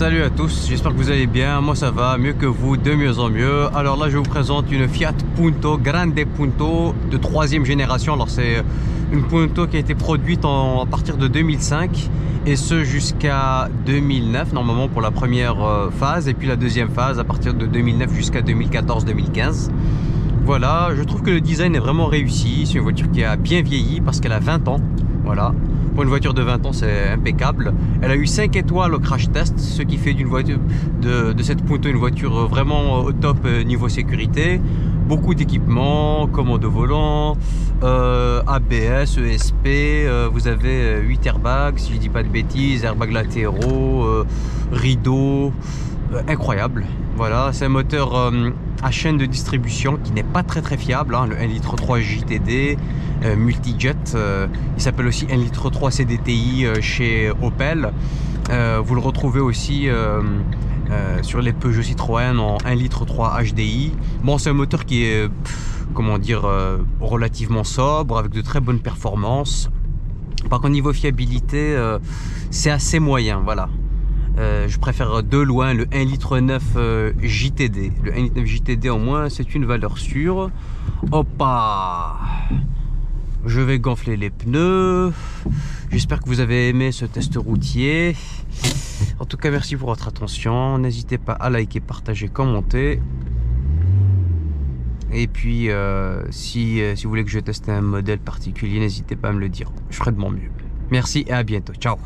Salut à tous, j'espère que vous allez bien, moi ça va, mieux que vous, de mieux en mieux. Alors là je vous présente une Fiat Punto Grande Punto de 3e génération. Alors c'est une Punto qui a été produite à partir de 2005 et ce jusqu'à 2009 normalement pour la première phase, et puis la deuxième phase à partir de 2009 jusqu'à 2014-2015. Voilà, je trouve que le design est vraiment réussi, c'est une voiture qui a bien vieilli parce qu'elle a 20 ans, voilà. Pour une voiture de 20 ans, c'est impeccable. Elle a eu 5 étoiles au crash test, ce qui fait d'une voiture de cette Punto une voiture vraiment au top niveau sécurité. Beaucoup d'équipements, commande au volant, ABS, ESP, vous avez 8 airbags, si je dis pas de bêtises, airbags latéraux, rideaux, incroyable. Voilà, c'est un moteur à chaîne de distribution qui n'est pas très fiable, hein, le 1,3 litre JTD Multijet, il s'appelle aussi 1,3 litre CDTI chez Opel. Vous le retrouvez aussi sur les Peugeot Citroën en 1,3 litre HDI. Bon, c'est un moteur qui est, comment dire, relativement sobre, avec de très bonnes performances. Par contre, niveau fiabilité, c'est assez moyen, voilà. Je préfère de loin le 1,9 litre JTD. Le 1,9 litre JTD au moins c'est une valeur sûre. Hoppa! Je vais gonfler les pneus. J'espère que vous avez aimé ce test routier. En tout cas, merci pour votre attention. N'hésitez pas à liker, partager, commenter. Et puis, si vous voulez que je teste un modèle particulier, n'hésitez pas à me le dire. Je ferai de mon mieux. Merci et à bientôt. Ciao!